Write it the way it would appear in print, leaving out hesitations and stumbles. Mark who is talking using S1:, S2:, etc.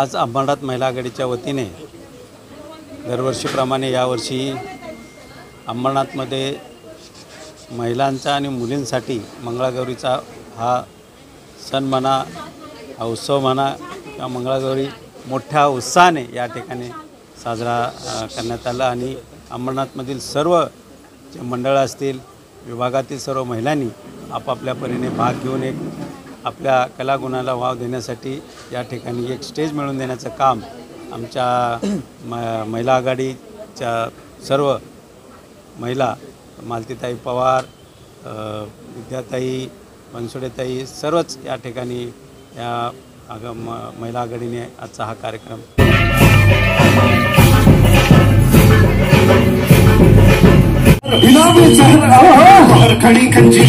S1: आज अंबरनाथ महिला आघाडीच्या वतीने दरवर्षीप्रमाणे यावर्षी अंबरनाथमध्ये महिलांचा आणि मुलींसाठी मंगळागौरीचा हा सण म्हणा, हा उत्सव म्हणा किंवा मंगळागौरी मोठ्या उत्साहाने या ठिकाणी साजरा करण्यात आला आणि अंबरनाथमधील सर्व जे मंडळं असतील, विभागातील सर्व महिलांनी आपापल्या परीने भाग घेऊन एक आपल्या कलागुणाला वाव देण्यासाठी या ठिकाणी एक स्टेज मिळवून देण्याचं काम आमच्या महिला आघाडीच्या सर्व महिला मालतीताई पवार, विद्याताई, बनसोडेताई सर्वच या ठिकाणी या महिला आघाडीने आजचा हा कार्यक्रम
S2: खड़ी खंजी